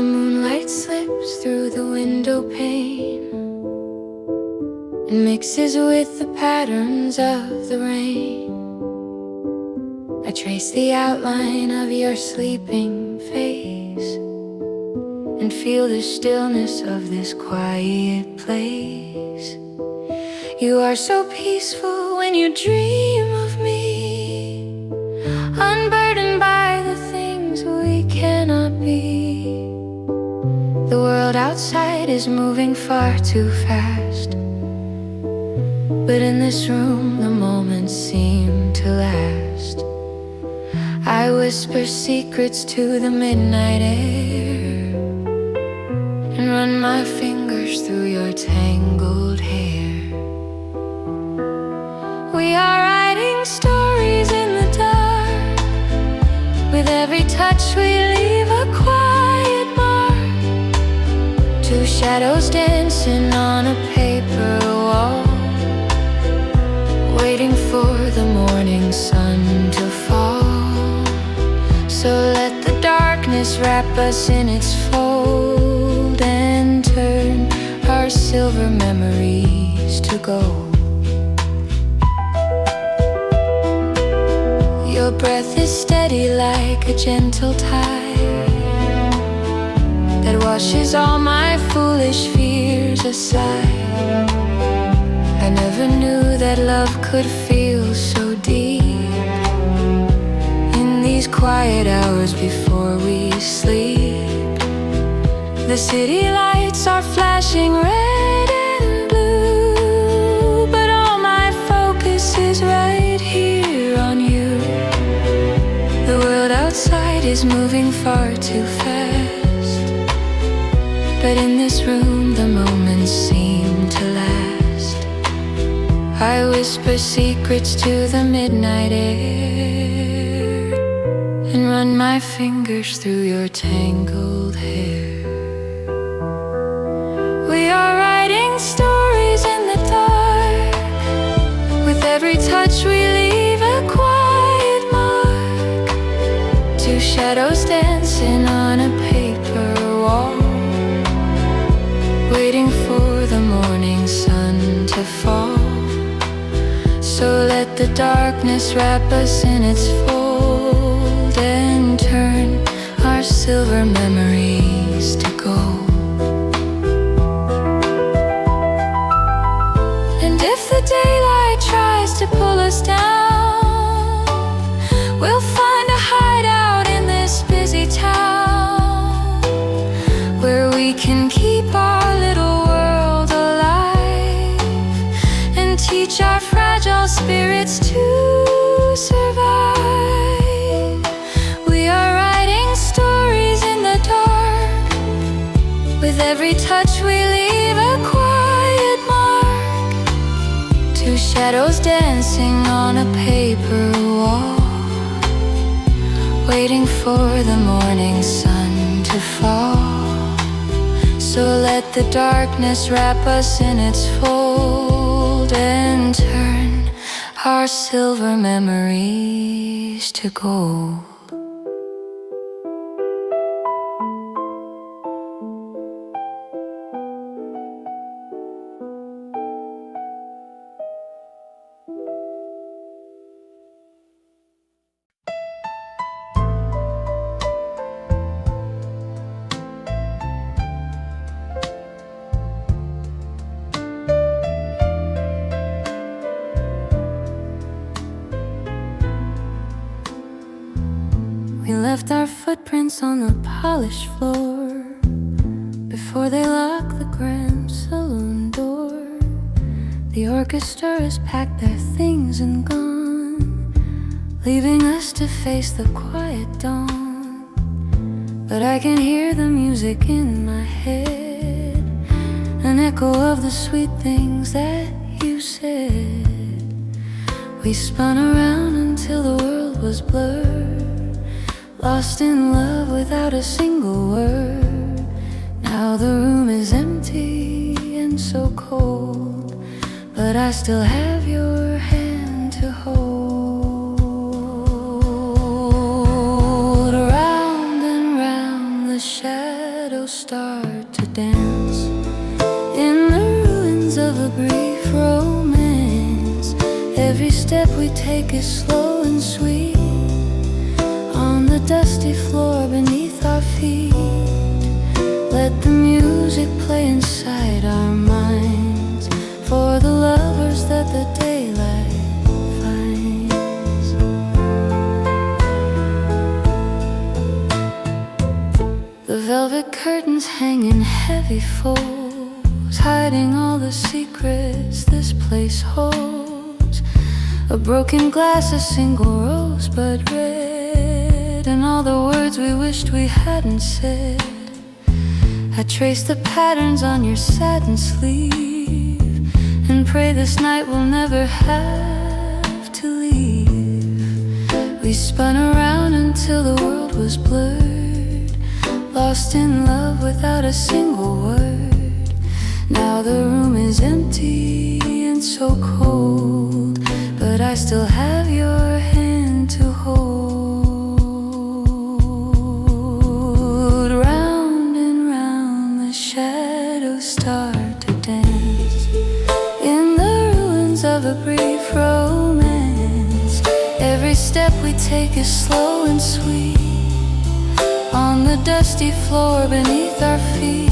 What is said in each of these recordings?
The moonlight slips through the window pane and mixes with the patterns of the rain. I trace the outline of your sleeping face and feel the stillness of this quiet place. You are so peaceful when you dream of me, unburdened by the things we cannot be. The world outside is moving far too fast, but in this room the moments seem to last. I whisper secrets to the midnight air and run my fingers through your tangled hair. We are writing stories in the dark. With every touch we leave a quiet mark. Two shadows dancing on a paper wall, waiting for the morning sun to fall. So let the darkness wrap us in its fold and turn our silver memories to gold. Your breath is steady like a gentle tide that washes all my foolish fears aside. I never knew that love could feel so deep. In these quiet hours before we sleep, the city lights are flashing red and blue, but all my focus is right here on you. The world outside is moving far too fast, but in this room the moments seem to last. I whisper secrets to the midnight air and run my fingers through your tangled hair. We are writing stories in the dark. With every touch we leave a quiet mark. Two shadows dancing on a paper wall, waiting for the morning sun to fall. So let the darkness wrap us in its fold and turn our silver memories to gold. And if the daylight tries to pull us down, we'll find a hideout in this busy town where we can keep our little world alive and teach our fragile spirits to survive. We are writing stories in the dark. With every touch we leave a quiet mark. Two shadows dancing on a paper wall, waiting for the morning sun to fall. So let the darkness wrap us in its fold and turn our silver memories to gold. We left our footprints on the polished floor before they locked the grand saloon door. The orchestra has packed their things and gone, leaving us to face the quiet dawn. But I can hear the music in my head, an echo of the sweet things that you said. We spun around until the world was blurred, lost in love without a single word. Now the room is empty and so cold, but I still have your hand to hold. Round and round the shadows start to dance in the ruins of a brief romance. Every step we take is slow and sweet on the dusty floor beneath our feet. Let the music play inside our minds for the lovers that the daylight finds. The velvet curtains hang in heavy folds, hiding all the secrets this place holds. A broken glass, a single rosebud red, and all the words we wished we hadn't said. I trace the patterns on your satin sleeve and pray this night we'll never have to leave. We spun around until the world was blurred, lost in love without a single word. Now the room is empty and so cold, but I still have your hand to hold. Round and round the shadows start to dance in the ruins of a brief romance. Every step we take is slow and sweet on the dusty floor beneath our feet.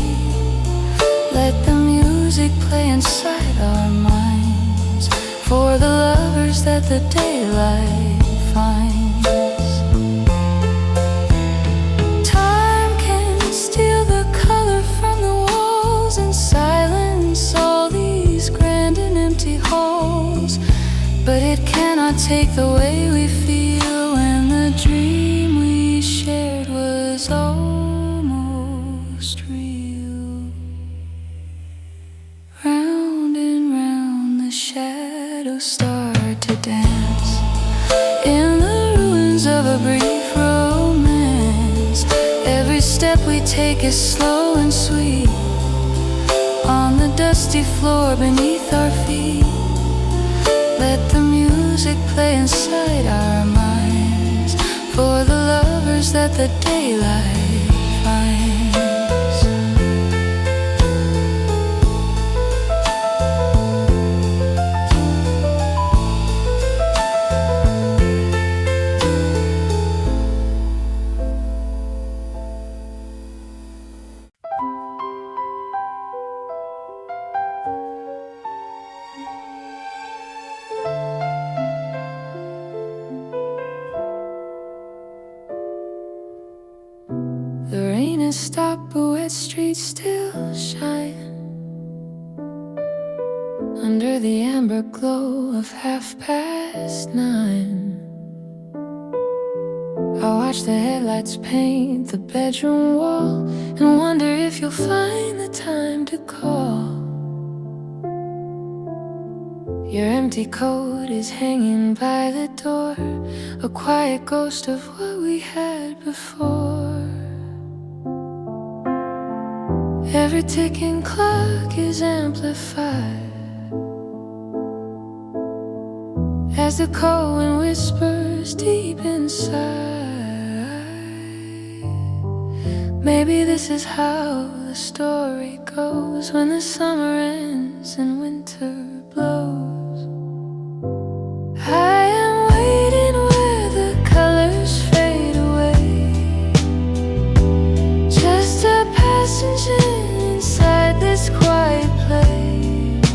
Let the music play inside our minds for the lovers that the daylight finds. Time can steal the color from the walls and silence all these grand and empty halls, but it cannot take the way we feel when the dream we shared was almost real. Round and round the shadows start to dance in the ruins of a brief romance. Every step we take is slow and sweet on the dusty floor beneath our feet. Let the music play inside our minds for the lovers that the daylight finds. The rain has stopped, but wet streets still shine under the amber glow of 9:30. I watch the headlights paint the bedroom wall and wonder if you'll find the time to call. Your empty coat is hanging by the door, a quiet ghost of what we had before. Every ticking clock is amplified as the cold wind whispers deep inside. Maybe this is how the story goes when the summer ends and winter blows. I am waiting where the colors fade away, just a passenger inside this quiet place,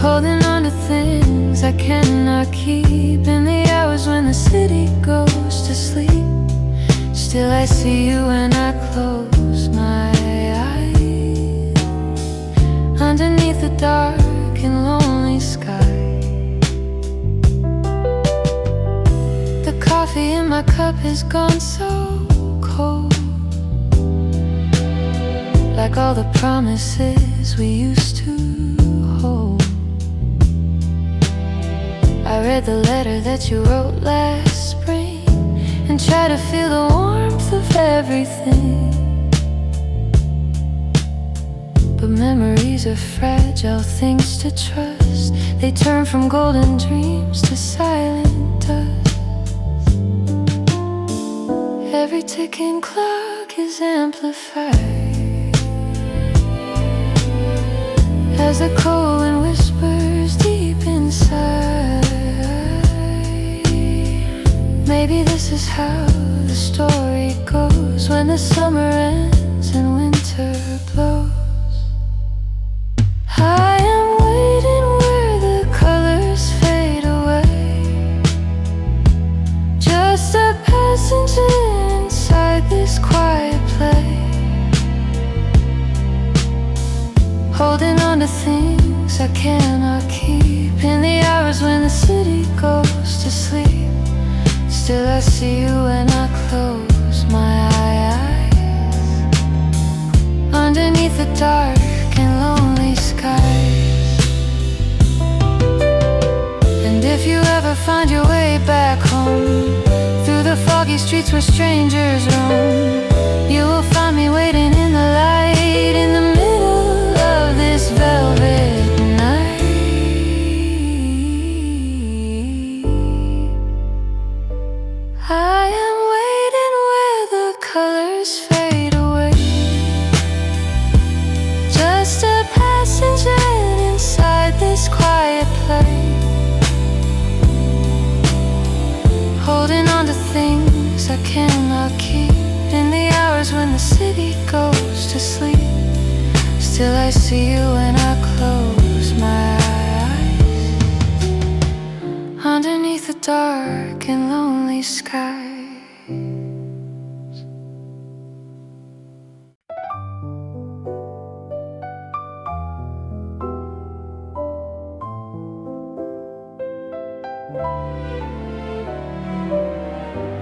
holding on to things I cannot keep. In the hours when the city goes to sleep, still I see you when I close my eyes, underneath the dark and lonely sky. The coffee in my cup has gone so cold, like all the promises we used to hold. I read the letter that you wrote last spring and try to feel the warmth of everything, but memories are fragile things to trust. They turn from golden dreams to silent dust. Every ticking clock is amplified as the cold wind whispers deep inside. Maybe this is how the story goes when the summer ends and winter blows. I am waiting where the colors fade away, just a passenger inside this quiet place, holding on to things I cannot keep. In the hours when the city goes to sleep, still I see you when I close my eyes, underneath the dark and lonely skies. And if you ever find your way back home, through the foggy streets where strangers roam, you will find me waiting in the light, in the middle of this velvet night. I am waiting where the colors fade away, just a passenger inside this quiet place, holding on to things I cannot keep. In the hours when the city goes to sleep, still I see you when I close my eyes, underneath the dark and lonely skies.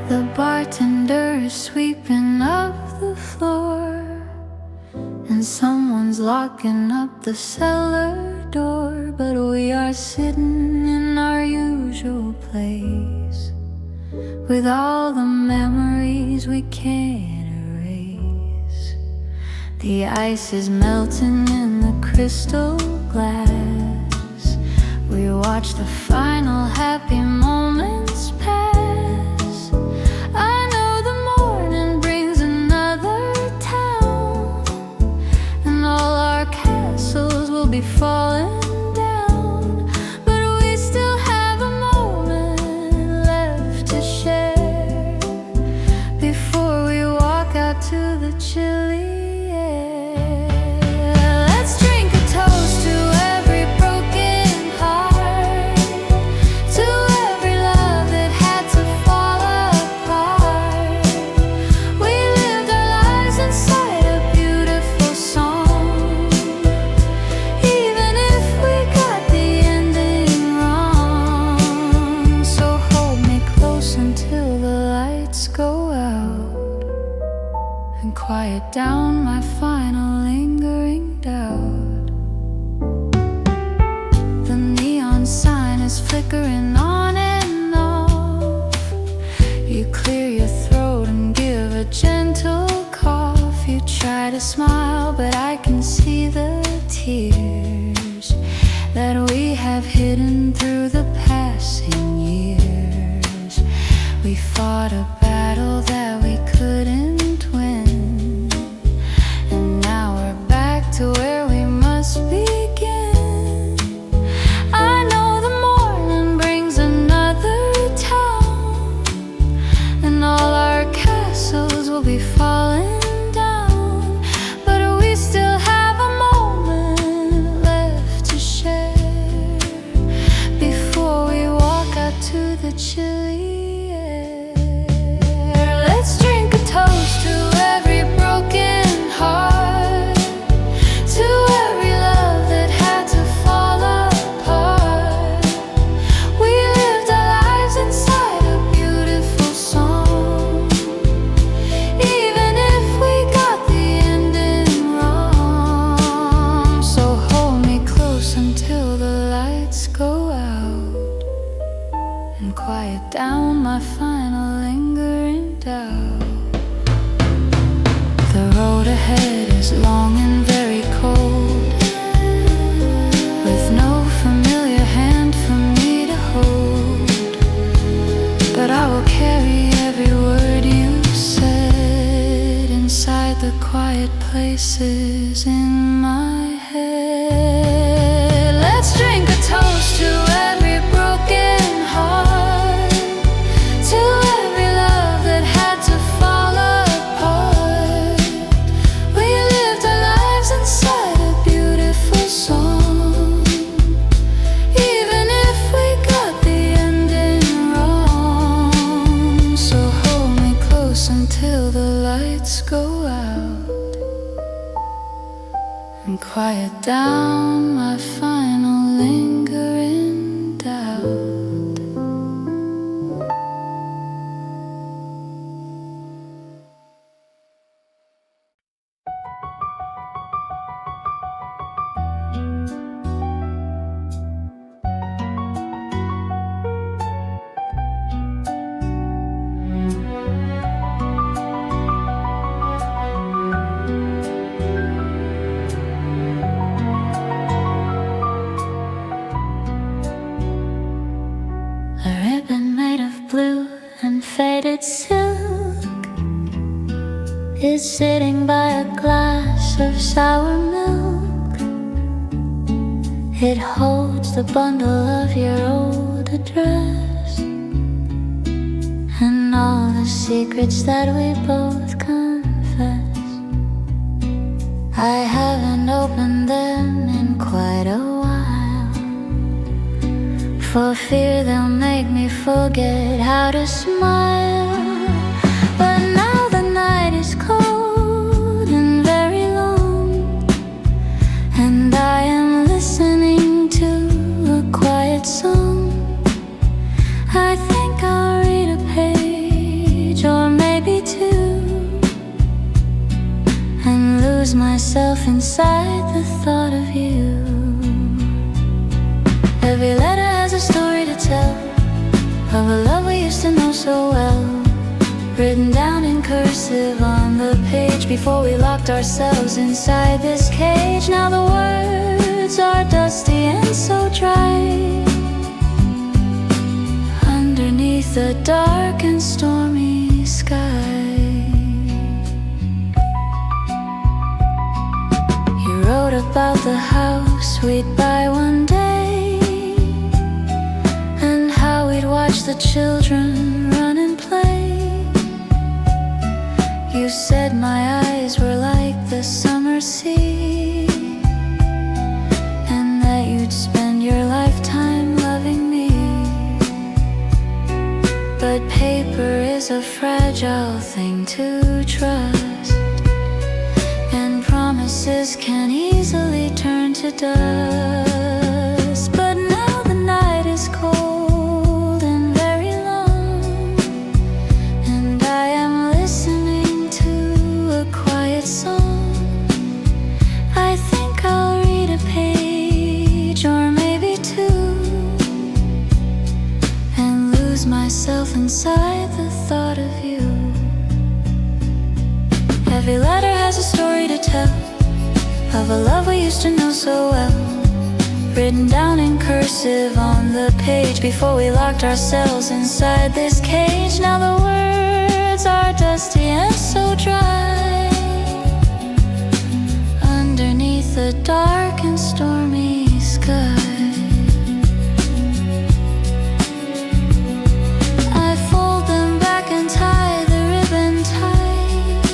The bartender is sweeping up the floor, and someone's locking up the cellar door. But we are sitting in our usual place, with all the memories we can't erase. The ice is melting in the crystal glass. We watch the final happy moments pass. I know the morning brings another town, and all our castles will be falling down. But we still have a moment left to share before we walk out to the chilly air. Let's drink a toast to every broken heart, to every love that had to fall apart. We lived our lives inside a beautiful song, even if we got the ending wrong. So hold me close until the lights go out, and quiet down my final lingering doubt. The neon sign is flickering on and off. You clear your throat and give a gentle cough. You try to smile, but I can see the tears that we have hidden through the passing years. We fought a battle that we couldn't win, and now we're back to where we must begin. I know the morning brings another town, and all our castles will be falling down. But we still have a moment left to share before we walk out to the chilly air. Let's drink a toast to every broken heart, to every love that had to fall apart. We lived our lives inside a beautiful song, even if we got the ending wrong. So hold me close until the lights go out, and quiet down my final lingering doubt. The road ahead is long and very cold, with no familiar hand for me to hold. But I will carry every word you said inside voices in my head. Let's drink a toast to every broken heart, to every love that had to fall apart. We lived our lives inside a beautiful song, even if we got the ending wrong. So hold me close until the lights go out, and quiet down my final lingering doubt. A ribbon made of blue and faded silk is sitting by a glass of sour milk. It holds the bundle of your old address and all the secrets that we both confess. I haven't opened them in quite a while, for fear they'll make me forget how to smile. But now the night is cold and very long, and I am listening to a quiet song. I think I'll read a page or maybe two, and lose myself inside the thought of you. Every letter has a story to tell, of a love we used to know so well, written down in cursive on the page before we locked ourselves inside this cage. Now the words are dusty and so dry, underneath the dark and stormy sky. You wrote about the house we'd buy one day, and how we'd watch the children run and play. You said my eyes were like the summer sea, and that you'd spend your lifetime loving me. But paper is a fragile thing to trust, and promises can easily turn to dust. But now the night is cold and very long, and I am listening to a quiet song. I think I'll read a page or maybe two, and lose myself inside the thought of you. Every letter has a story to tell, of a love we used to know so well, written down in cursive on the page before we locked ourselves inside this cage. Now the words are dusty and so dry, underneath the dark and stormy sky. I fold them back and tie the ribbon tight,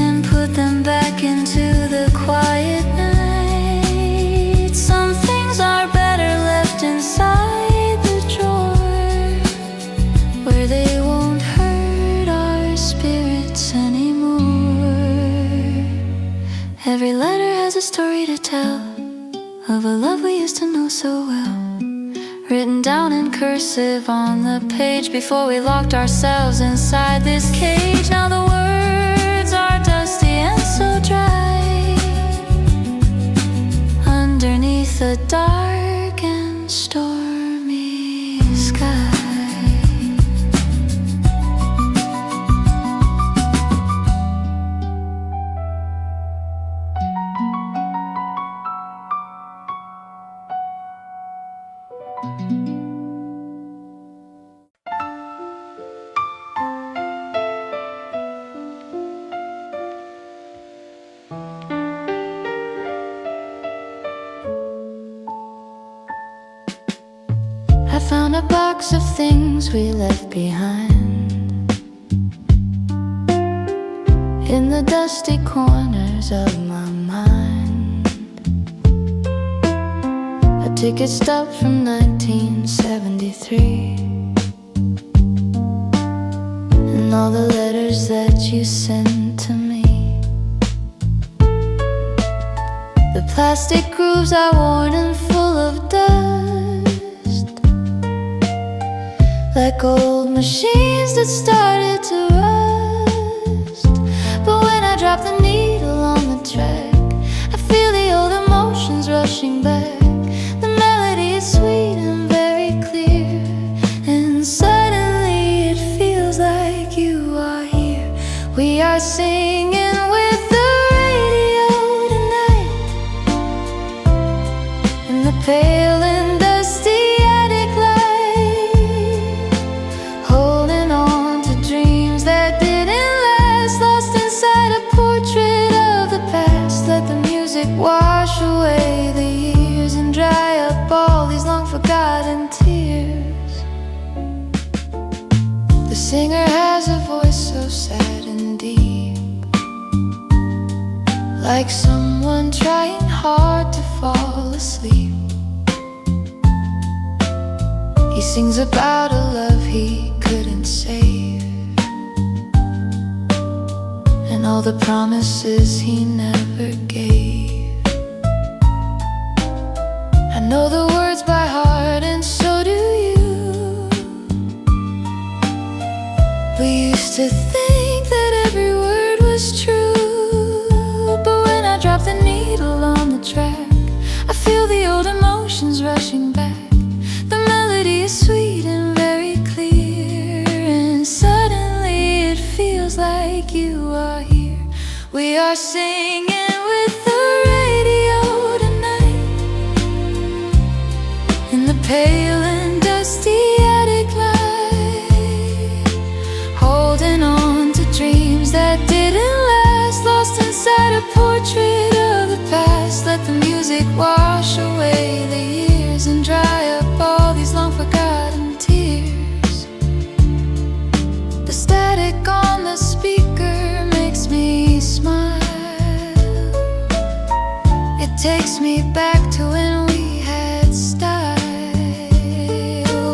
and put them back into the quiet night. Some things are better left inside the drawer, where they won't hurt our spirits anymore. Every letter has a story to tell, of a love we used to know so well, written down in cursive on the page before we locked ourselves inside this cage. Now the words are dusty and so dry, underneath the dark and stormy sky. box of things we left behind in the dusty corners of my mind. A ticket stub from 1973, and all the letters that you sent to me. The plastic grooves are worn and full of dust, like old machines that started to rust. But when I drop the needle on the track, I feel the old emotions rushing back. The melody is sweet and very clear, and suddenly it feels like you are here. We are singing with the radio tonight in the pale and dusty attic light, holding on to dreams that didn't last, lost inside a portrait of the past. Let the music wash away the years and dry up all these long forgotten tears. The singer has a voice so sad and deep, like someone trying hard to fall asleep. He sings about a love he couldn't save, and all the promises he never gave. I know the words by heart, and so do you. We used to think that every word was true, but when I drop the needle on the track, I feel the old emotions rushing back. The melody is sweet and very clear, and suddenly it feels like you are here. We are singing with the radio tonight in the pale and dusty attic light, holding on to dreams that didn't last, lost inside a portrait of the past. Let the music wash away the years and dry up all these long forgotten tears. The static on the speaker makes me smile. It takes me back to when we had style,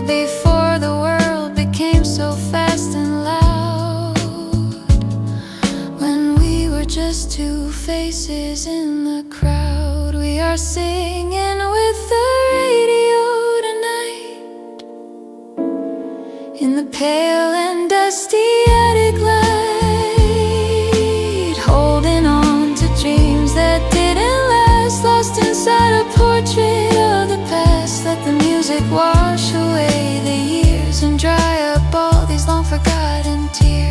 before the world became so fast and loud, when we were just two faces in the crowd. We are singing with the radio tonight in the pale and dusty attic light, holding on to dreams that didn't last, lost inside a portrait of the past. Let the music wash away the years and dry up all these long forgotten tears.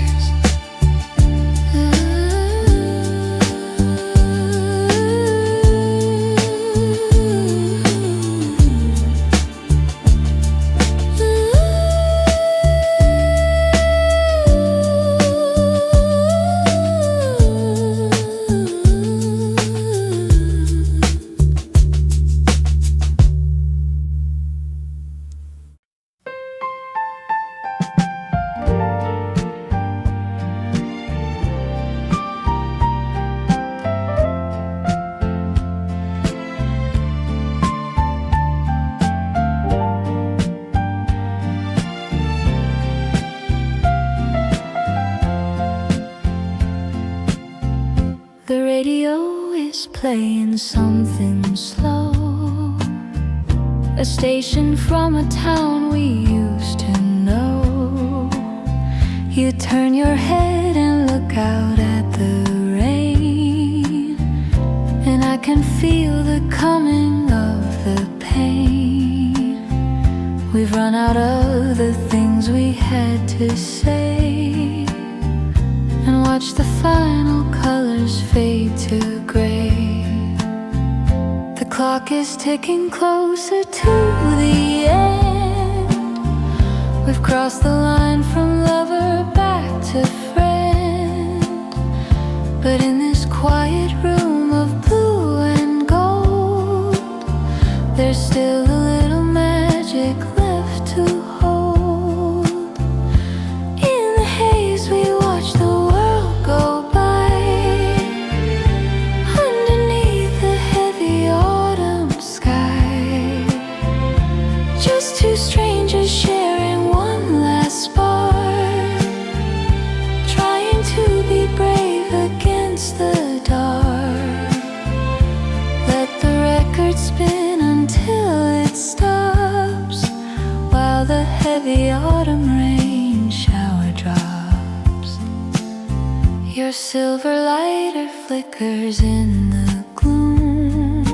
The radio is playing something slow, a station from a town we used to know. You turn your head and look out at the rain, and I can feel the coming of the pain. We've run out of the things we had to say, and watch the final colors fade to gray. The clock is ticking closer to the end. We've crossed the line from lover back to friend, but in this quiet room of blue and gold, there's still a little magic left to hold. Your silver lighter flickers in the gloom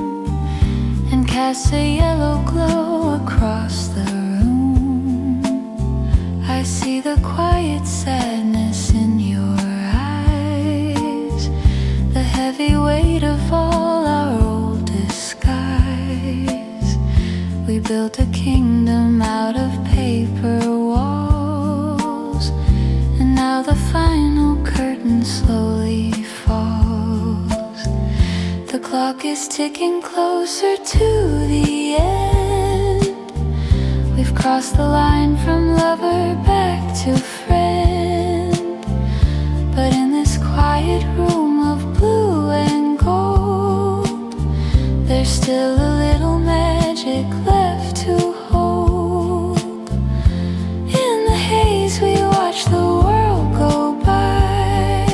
and casts a yellow glow across the room. I see the quiet sadness in your eyes, the heavy weight of all our old disguise. We built a kingdom out of paper walls, and now the final curtain slowly falls. The clock is ticking closer to the end. We've crossed the line from lover back to friend. But in this quiet room of blue and gold, there's still a little magic left to hold. In the haze we watch the world go by,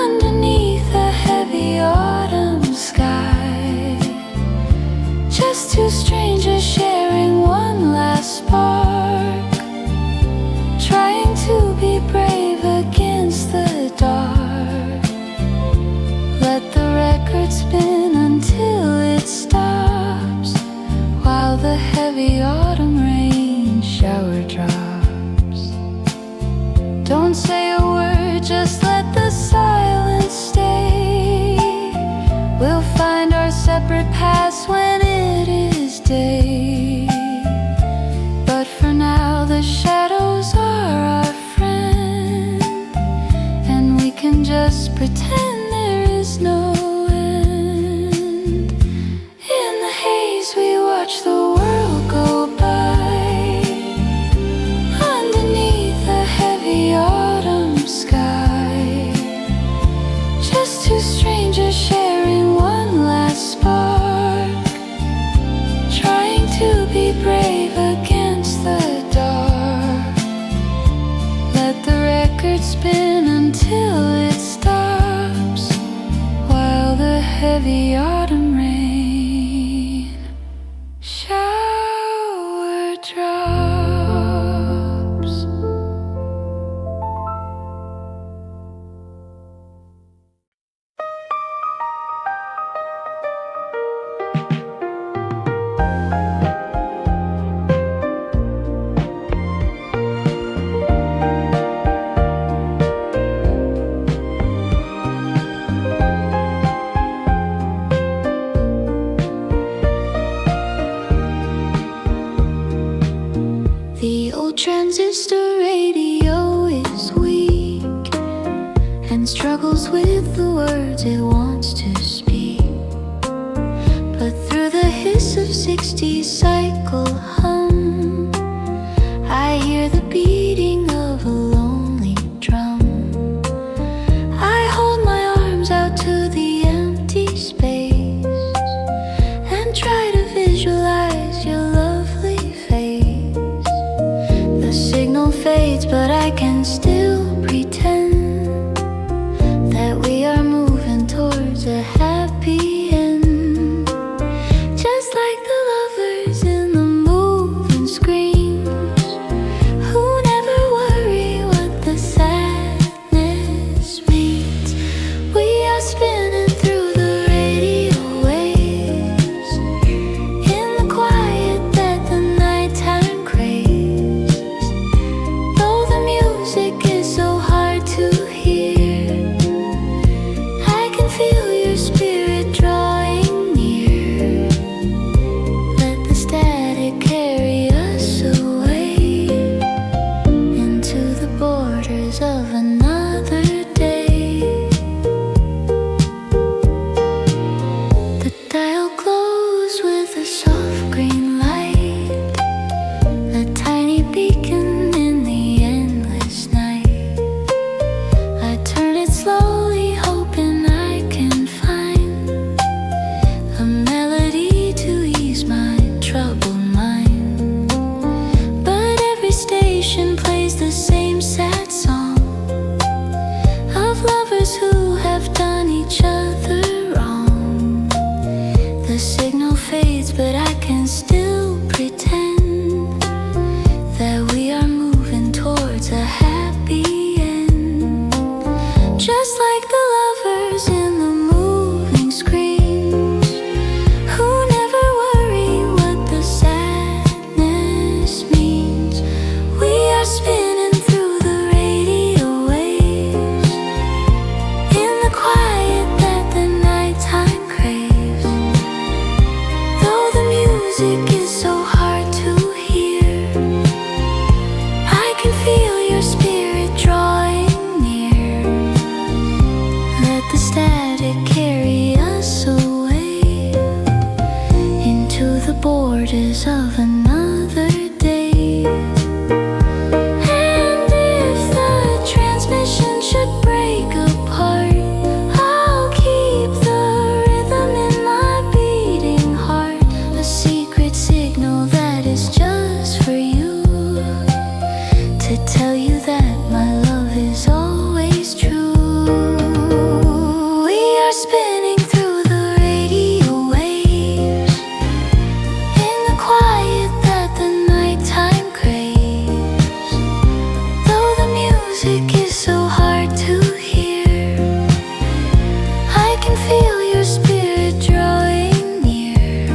underneath a heavy autumn sky. Just two strangers sharing one last spark, trying to be brave against the dark. Let the record spin until it stops, while the heavy autumn rain shower drops. Don't say a word, just let the silence stay. We'll find our separate paths when it is day. But for now the shadows are our friend, and we can just pretend there is no end. In the haze we watch the world go by, underneath a heavy autumn sky. Just two strangers sharing one last spark, trying to be brave against the dark. Let the record spin until it stops, while the heavy autumn rain shower drops. The old transistor radio is weak and struggles with the words it wants to speak. But through the hiss of 60 cycle hum, I hear the beating of a lonely drum. I hold my arms out to the empty space and try to visualize your lovely face. The signal fades, but I can still pretend that we are moving towards a happy end. Just like the lovers in the moving screens, who never worry what the sadness means. We are spinning through the radio waves, in the quiet that the nighttime craves. Though the music is so hard to hear, I can feel your spirit drawing near. Let the static carry us away into the borders of another day. The dial glows with a soft green light, a tiny beacon in the endless night. I turn it slowly, hoping I can find a melody to ease my troubled mind. But every station plays the same sad song of lovers who have done each other wrong. The signal fades, but I can still pretend that we are moving towards a happy end. so hard to hear. I can feel your spirit drawing near.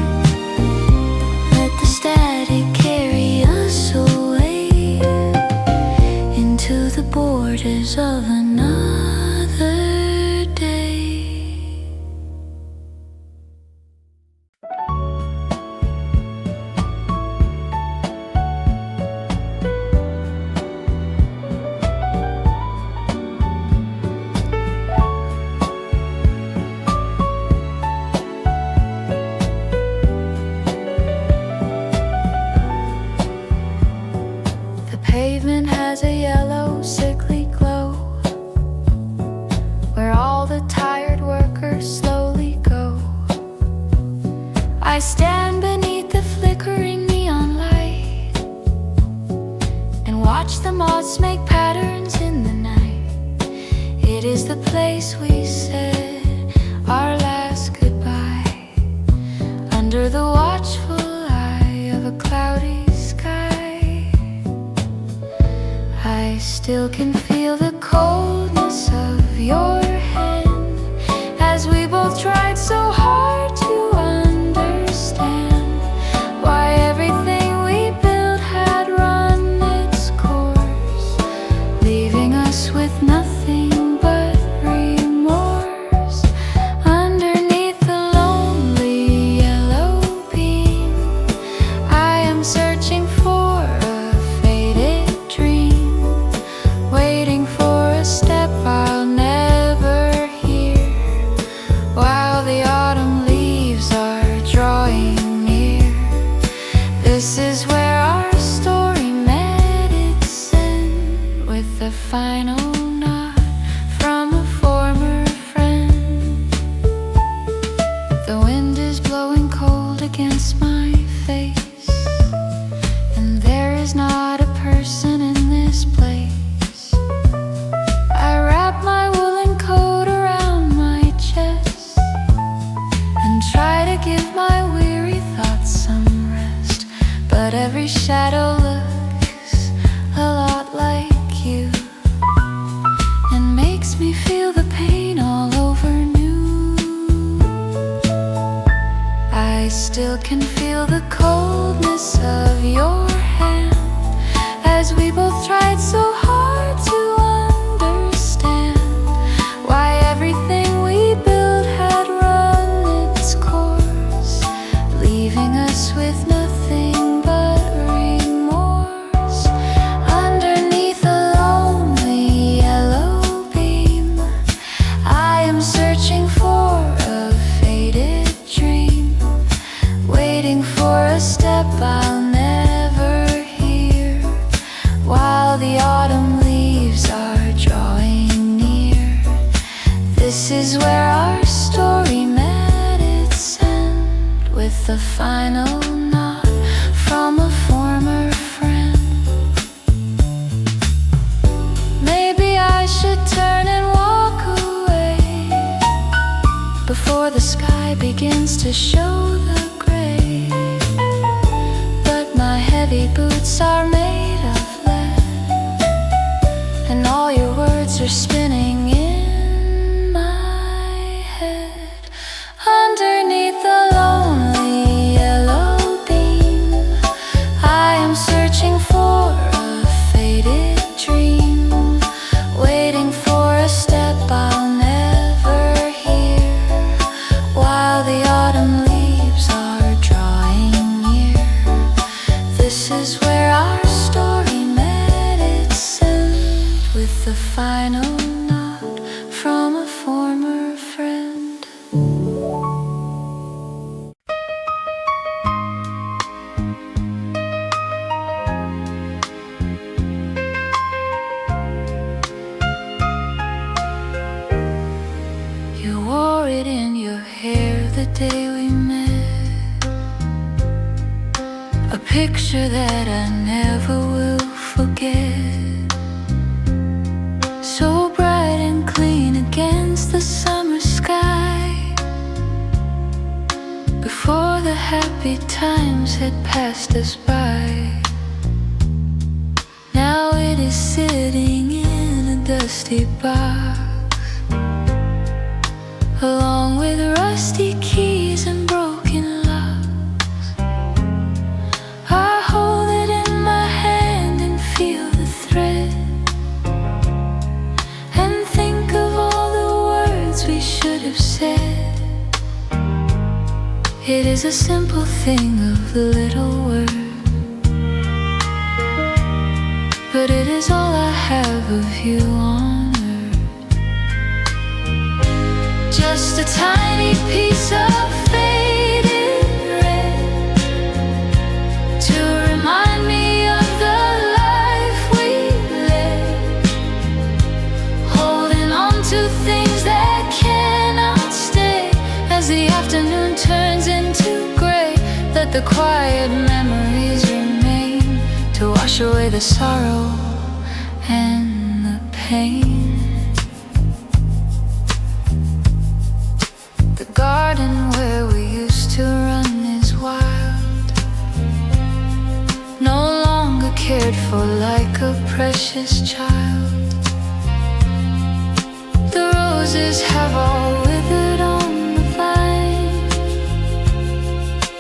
Let the static carry us away into the borders of another day. The pavement has a yellow, sickly glow, where all the tired workers slowly go. I stand beneath the flickering neon light and watch the moths make patterns in the night. It is the place we said our last goodbye, under the watchful eye of a cloudy sky. I still can feel the coldness of your hand as we both tried so hard to understand why everything we built had run its course, leaving us with nothing but remorse. Underneath the lonely yellow beam, I am searching for a faded dream, waiting for a step I'll never hear, while the autumn leaves are drawing near. This is where our story met its end, with the final nod from a former friend. The wind is blowing cold against my face, and there is not a person in this place. I wrap my woolen coat around my chest and try to give my weary thoughts some rest, but every shadow looks a lot like you and makes me feel the pain all over new. I still can feel the coldness of your hand as we both tried so hard to understand why everything we built had run its course, leaving us with nothing but remorse. Underneath a lonely yellow beam, I am searching for a faded dream, waiting for a step I'll never hear, while the autumn leaves are drawing near. This is where our story met its end, with the final nod from a former friend. Maybe I should turn and walk away before the sky begins to show the gray, but my heavy boots are made of lead, and all your words are spinning in my head. Underneath the lonely yellow beam, I am searching for a faded dream, waiting for a step I'll never hear, while the autumn leaves are drawing near. This is where our story met its end, with the final nod from a former friend. You wore it in your hair the day we met, a picture that I never will forget. So bright and clean against the summer sky, before the happy times had passed us by. Now it is sitting in a dusty box, along with rusty keys and broken locks. I hold it in my hand and feel the thread, and think of all the words we should have said. It is a simple thing of little words, but it is all I have of you on earth. Just a tiny piece of faded red to remind me of the life we led, holding on to things that cannot stay. As the afternoon turns into gray, let the quiet memories remain to wash away the sorrow and the pain. The garden where we used to run is wild, no longer cared for like a precious child. The roses have all withered on the vine,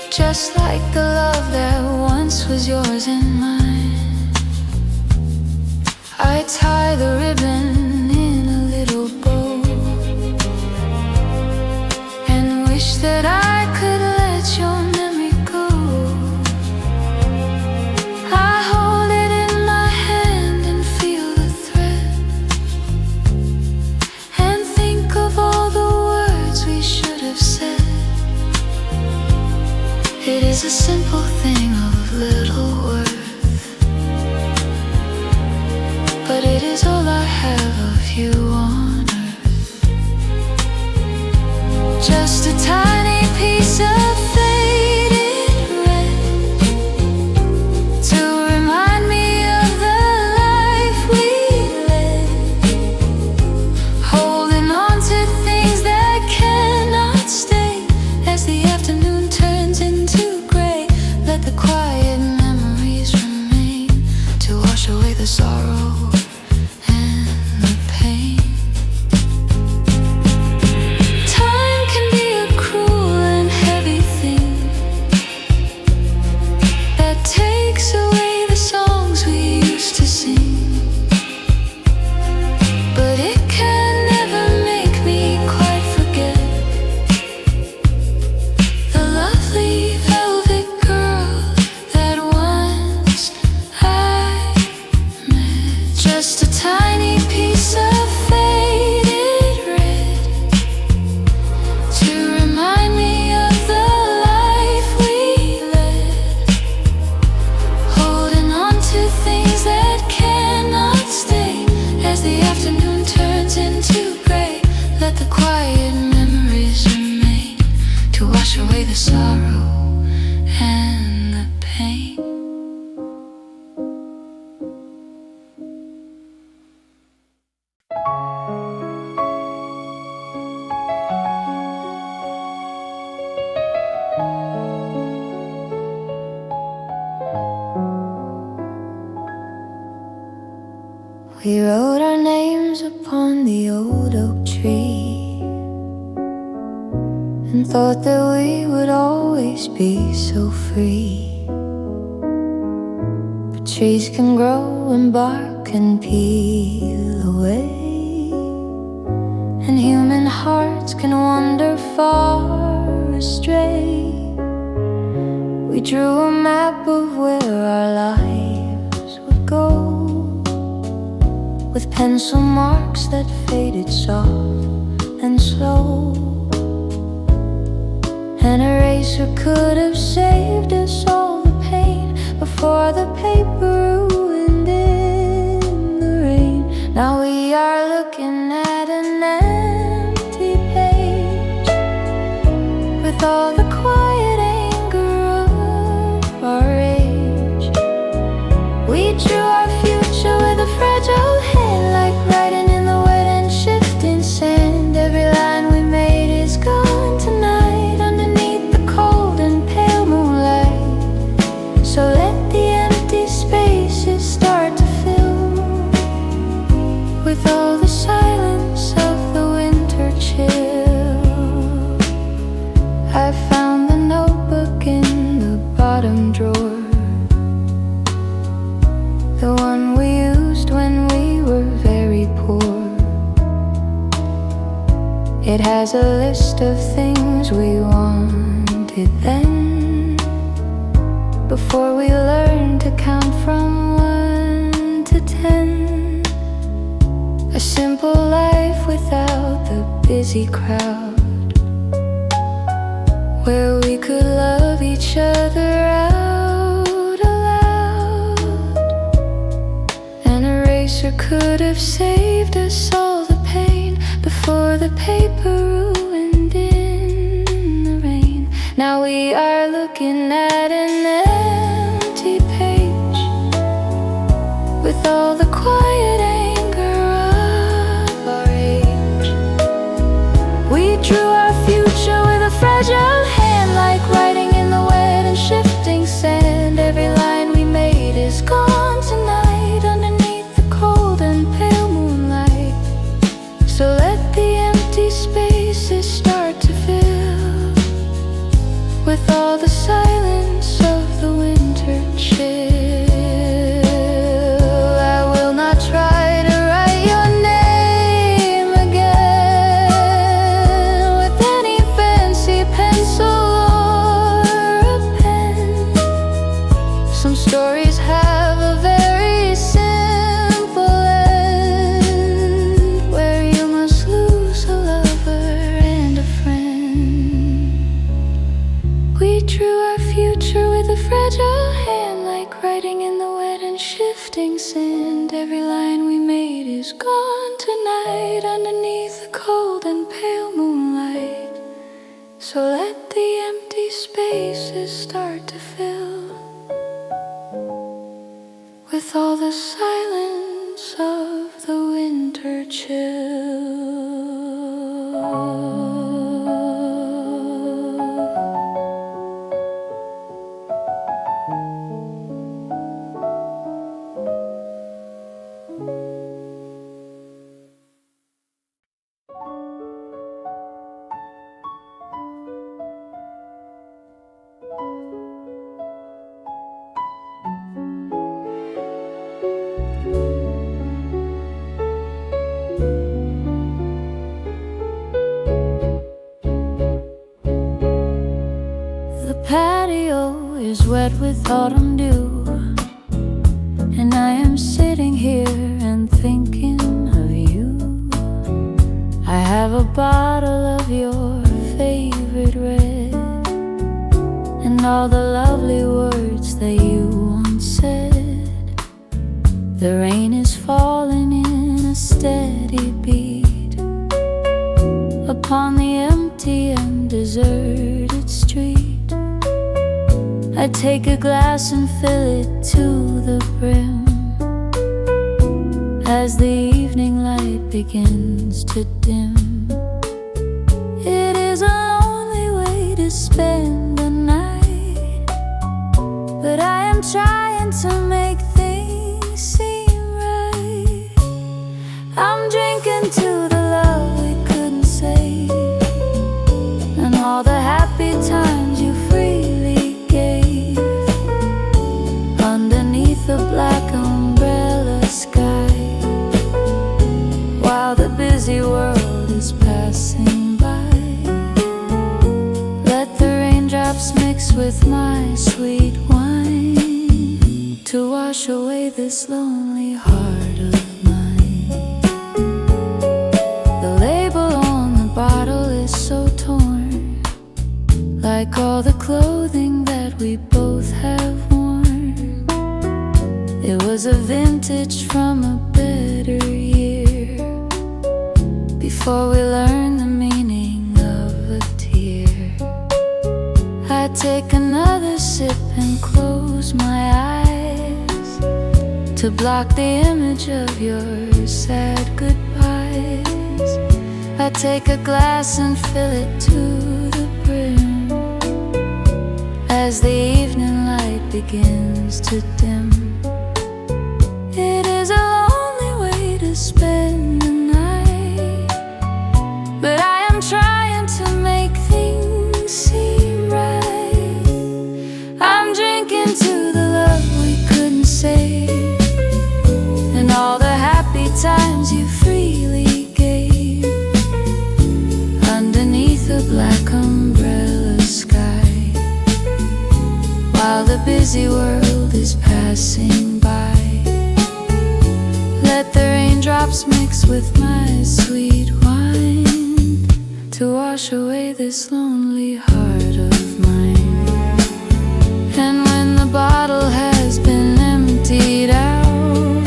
just like the love that once was yours and mine. I tie the ribbon in a little bow and wish that I could let your memory go. I hold it in my hand and feel the thread, and think of all the words we should have said. It is a simple thing of little worth, but it is all I have of you on earth. Just a tiny piece of faded red to remind me of the life we led, holding on to things that cannot stay. As the afternoon turns into gray, let the quiet memories remain to wash away the sorrow and the pain. Time can be a cruel and heavy thing that takes away the songs we used to sing, but it can never make me quite forget the lovely velvet girl that once I met. Just a tiny piece of faded red to remind me of the life we led, holding on to things that cannot stay. As the afternoon turns into gray, let the quiet memories remain to wash away the sorrow and the pain. We wrote our names upon the old oak tree and thought that we would always be so free. But trees can grow and bark and peel away, and human hearts can wander far astray. We drew a map of where our lives would go, with pencil marks that faded soft and slow. An eraser could have saved us all the pain before the paper ruined in the rain. Now we are looking at an empty page with all the quiet anger of our age. We drew our future with a fragile hand, like writing in the wet and shifting sand. Every line we made is gone tonight underneath the cold and pale moonlight. So let the empty spaces start to fill with all the It has a list of things we wanted then, before we learned to count from 1 to 10. A simple life without the busy crowd, where we could love each other out aloud. An eraser could have saved us all the pain before the paper ruined in the rain. Now we are looking at an empty page with all the quiet anger of our age. We drew our future with a fragile hand, like writing in the wet and shifting sand. Every line we made is gone tonight underneath the cold and pale moonlight. So let the empty spaces start to fill with all the silence of the winter chill. I will not try to write your name again with any fancy pencil or a pen. Some stories have a very simple end, where you must lose a lover and a friend. We drew our future with a fragile hand, like writing in the wet and shifting sand. Every line we made is gone tonight underneath the cold and pale moonlight. So let the empty spaces start to fill with all the silence of the winter chill. The patio is wet with autumn dew, and I am sitting here and thinking of you. I have a bottle of your favorite red, and all the lovely words that you once said. The rain is falling in a steady beat upon the empty and deserted street. I take a glass and fill it to the brim as the evening light begins to dim. It is a lonely way to spend the night, but I am trying to make things seem right. I'm drinking to the love we couldn't save, and all the happy times you freely gave underneath the black umbrella sky, while the busy world is passing by. Let the raindrops mix with my sweet wine to wash away this lonely heart of mine. The label on the bottle is so torn, like all the clothing that we both have worn. It was a vintage from a better year, before we learned the meaning of a tear. I take another sip and close my eyes to block the image of your sad goodbyes. I take a glass and fill it to the brim as the evening light begins to dim. It is a lonely way to spend the night, but I am trying to make things seem right. I'm drinking to the love we couldn't save, and all the happy times you freely gave busy world is passing by. Let the raindrops mix with my sweet wine to wash away this lonely heart of mine. And when the bottle has been emptied out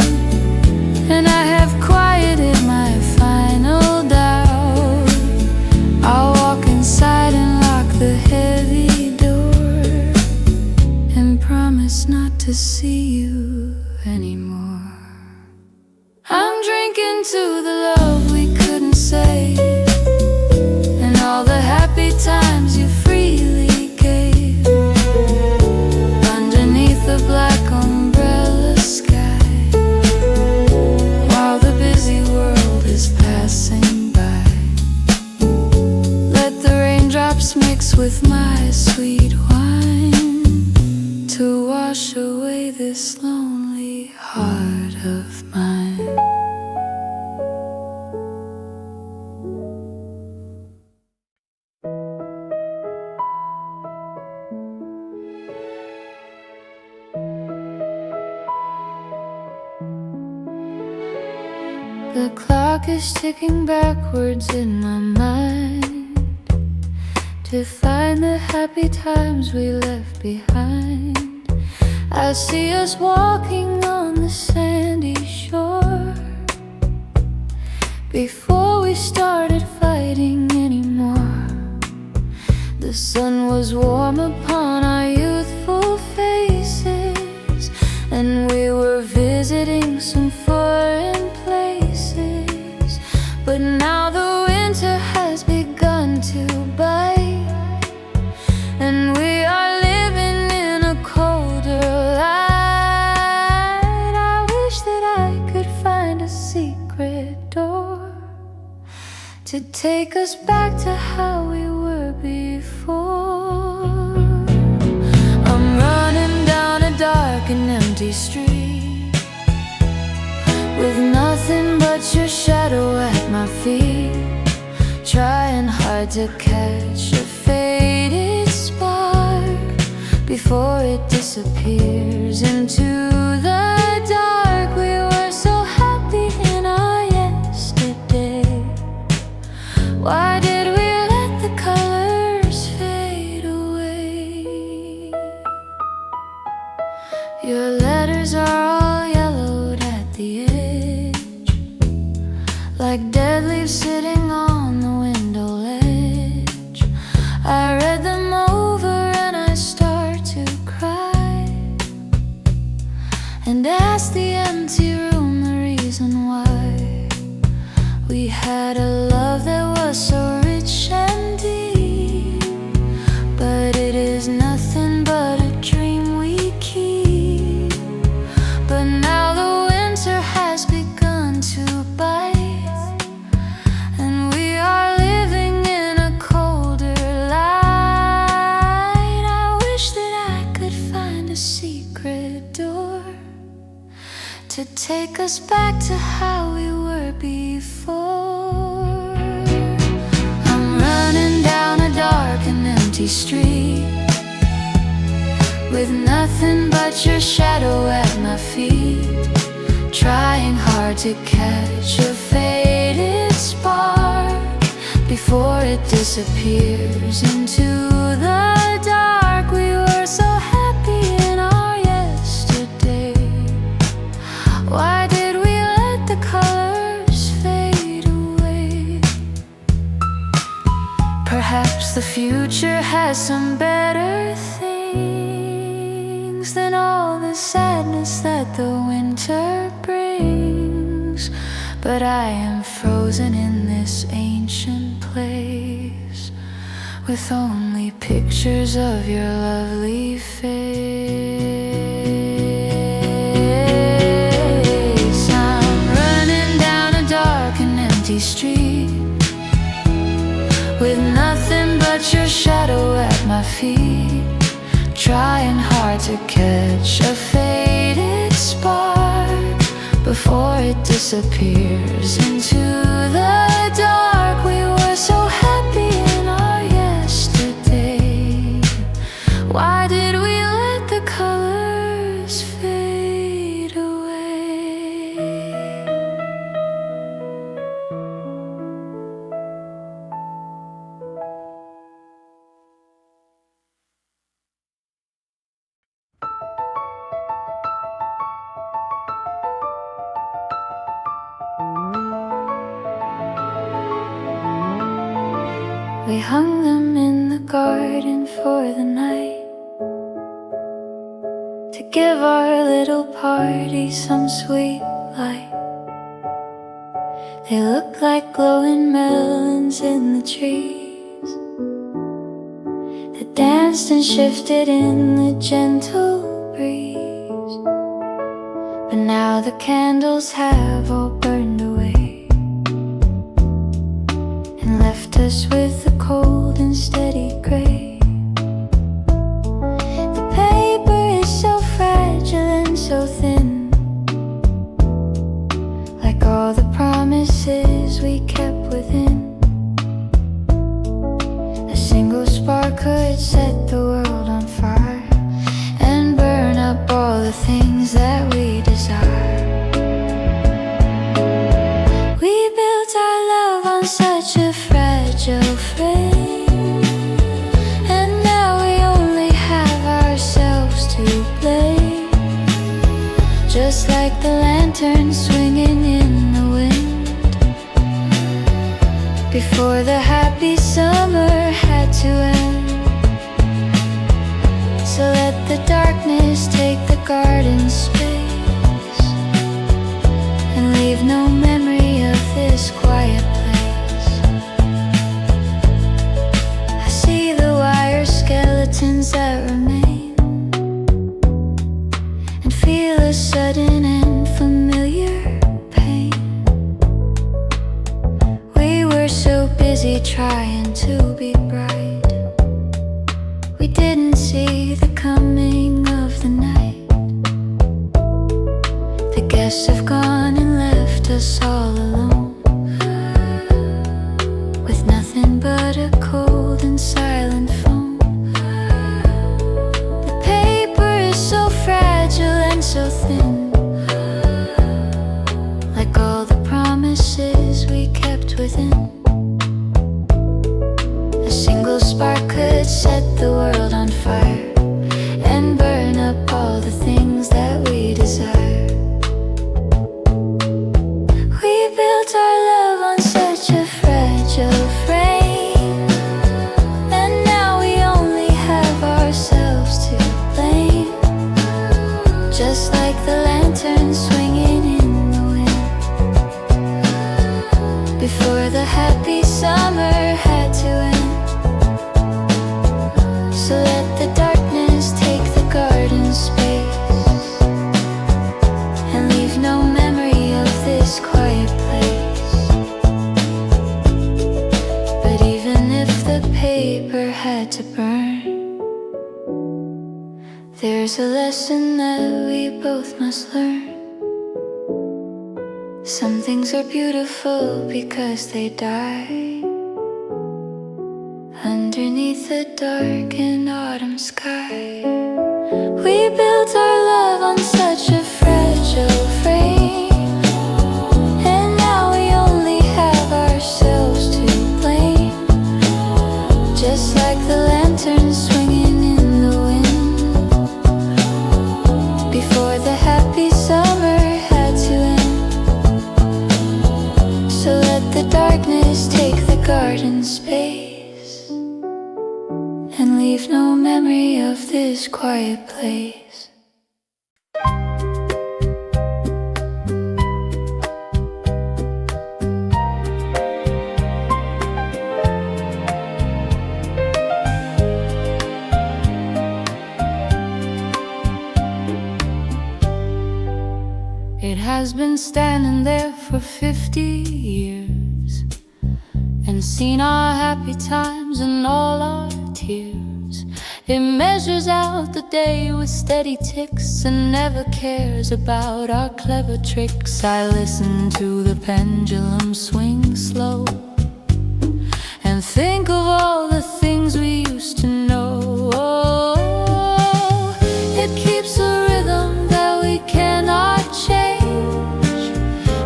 and I have quieted my final doubt, I'll walk inside and lock the heavy door and promise not to see you anymore. I'm drinking to the love we couldn't save and all the happy times you freely gave underneath the black umbrella sky, while the busy world is passing by. Let the raindrops mix with my sweet wine to wash away this lonely heart of mine. The clock is ticking backwards in my mind to find the happy times we left behind. I see us walking on the sandy shore before we started fighting anymore. The sun was warm upon our youthful faces, and we were visiting some foreign places. But now the winter has begun to bite, and we are living in a colder light. I wish that I could find a secret door to take us back to how we were before. I'm running down a dark and empty street with nothing but your shadow at my feet, trying hard to catch a faded spark before it disappears into the dark. We were so happy in our yesterday. Why did we let the colors fade away? Your letters are all yellowed at the edge, like dead leaves sitting on the window ledge. I read them over and I start to cry, and ask the empty room the reason why we had a love that was so rich and deep, but it is nothing but a dream we keep. But now the winter has begun to bite, and we are living in a colder light. I wish that I could find a secret door to take us back to how we were before. I'm running down a dark and empty street with nothing but your shadow at my feet, trying hard to catch a faded spark before it disappears into the dark. We were so happy in our yesterday. Why did we let the colors fade away? Perhaps the future has some better things than all the sadness that the winter brings. But I am frozen in this ancient place with only pictures of your lovely face. I'm running down a dark and empty street with nothing but your shadow at my feet, trying hard to catch a faded spark before it disappears into the dark. We were so happy in our yesterday. Why did we let the color We hung them in the garden for the night, to give our little party some sweet light. They look like glowing melons in the trees that danced and shifted in the gentle breeze. But now the candles have all burned away and left us with the cold and steady gray. The paper is so fragile and so thin, like all the promises we kept within. A single spark could set the world on fire and burn up all the things that we desire. We built our love on such a fragile frame, and now we only have ourselves to blame. Just like the lantern swinging in the wind, before the happy summer had to end. So let the darkness take the garden space and leave no memory of this quiet place. I see the wire skeletons that remain and feel a sudden and familiar pain. We were so busy trying to be bright, we didn't see the coming of the night. The guests have gone and left us all alone, with nothing but a cold and silent phone. The paper is so fragile and so thin, like all the promises we kept within. A single spark could set the world on fire and burn up all the things that we desire. We built our love on such a fragile frame, and now we only have ourselves to blame. Just like the lantern swinging in the wind, before the happy summer had to end. So let the darkness take the garden space and leave no memory of this quiet place. But even if the paper had to burn, there's a lesson that we both must learn. Some things are beautiful because they die underneath the dark and autumn sky. We built our love on such a fragile frame, and now we only have ourselves to blame. Just like the lantern swinging in the wind, before the happy summer had to end. So let the darkness take the garden space and leave no memory of this quiet place. It has been standing there for 50 years and seen our happy times and all our tears. It measures out the day with steady ticks and never cares about our clever tricks. I listen to the pendulum swing slow and think of all the things we used to know. It keeps a rhythm that we cannot change,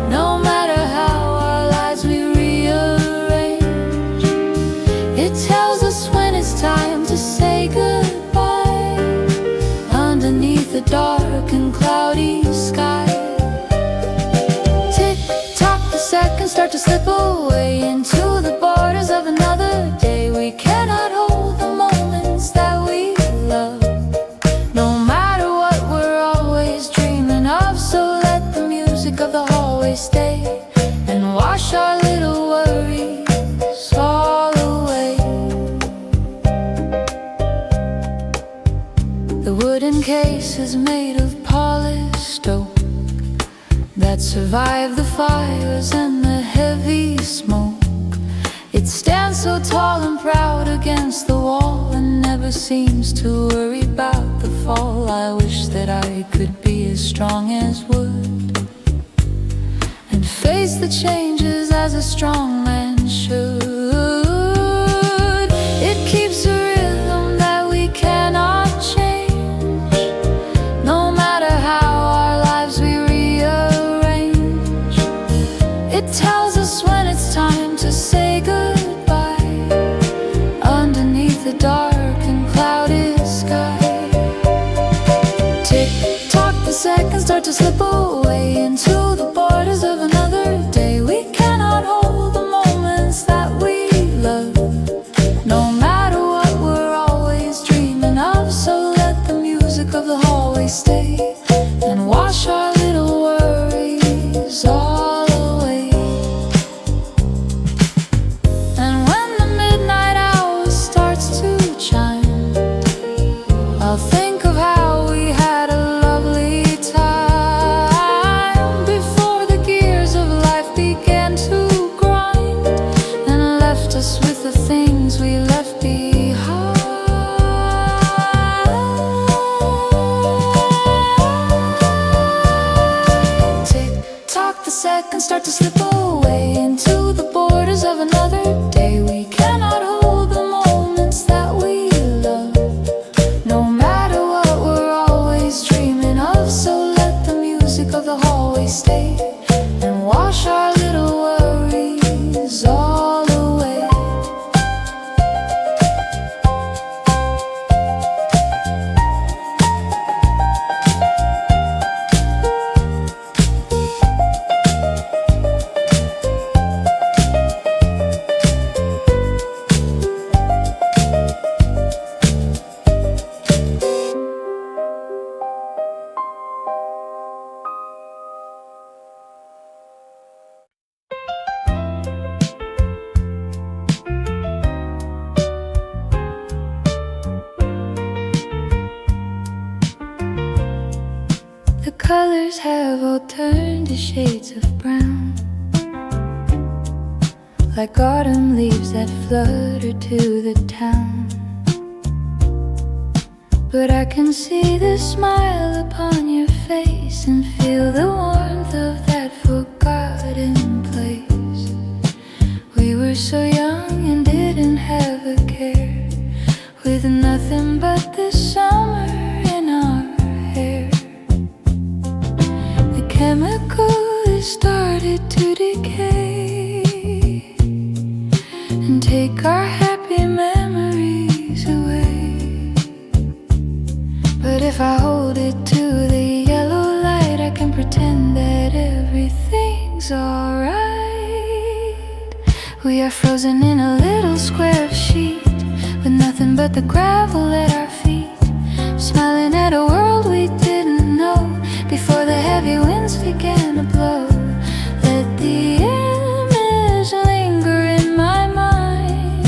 no matter how our lives we rearrange. It tells us when it's time to say goodbye underneath the dark and cloudy sky. Tick tock, the seconds start to slip away into the borders of another day. We survive the fires and the heavy smoke. It stands so tall and proud against the wall and never seems to worry about the fall. I wish that I could be as strong as wood and face the changes as a strong man should. It keeps a rhythm that we cannot change, no matter how our lives we rearrange. It tells us when it's time to say goodbye underneath the dark and cloudy sky. Tick tock, the seconds start to slip away into the borders of another day. We cannot hold the moments that we love, no matter what we're always dreaming of. So let the music of the hallway stay and wash our little worries all away. And when the midnight hour starts to chime, I'll think of how we had a lovely time before the gears of life began to grind and left us with the things we left behind. Tick tock, the seconds start to slip away into the borders of another day. We cannot hold the moments that we love, no matter what we're always dreaming of. So let the music of the hallway stay and wash our little worries all away. The colors have all turned to shades of brown, like autumn leaves that flutter to the town. But I can see the smile upon your face and feel the warmth of that forgotten place. We were so young and didn't have a care, with nothing but the summer in our hair. The chemicals started to decay and take our happy memories away. But if I hold it to the yellow light, I can pretend that everything's alright. We are frozen in a little square of sheet with nothing but the gravel at our feet, smiling at a world we didn't know before the heavy winds began to blow. Let the image linger in my mind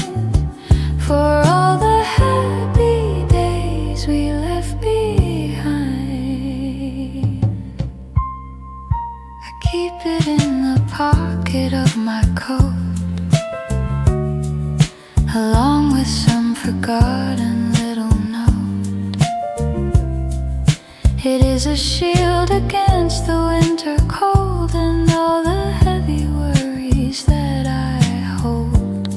for all the happy days we left behind. I keep it in the pocket of my coat, along with some forgotten little note. It is a shield against the winter cold and all the heavy worries that I hold.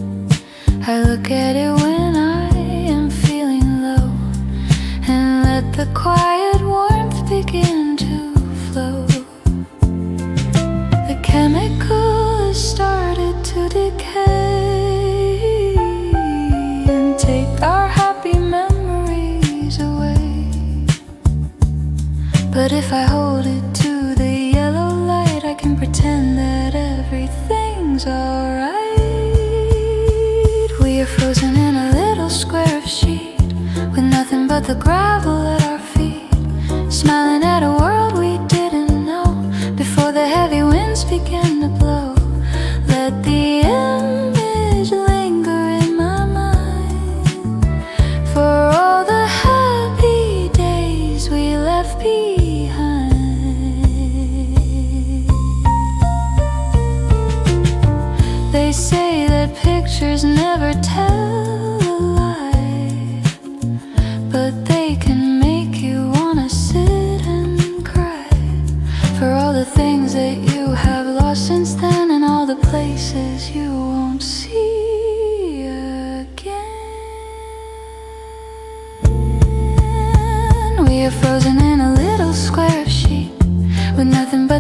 I look at it when I am feeling low and let the quiet warmth begin to flow. The chemicals started to decay and take our happy memories away. But if I hold it to the yellow light, I can pretend that everything's alright. We are frozen in a little square of sheet with nothing but the gravel at our feet,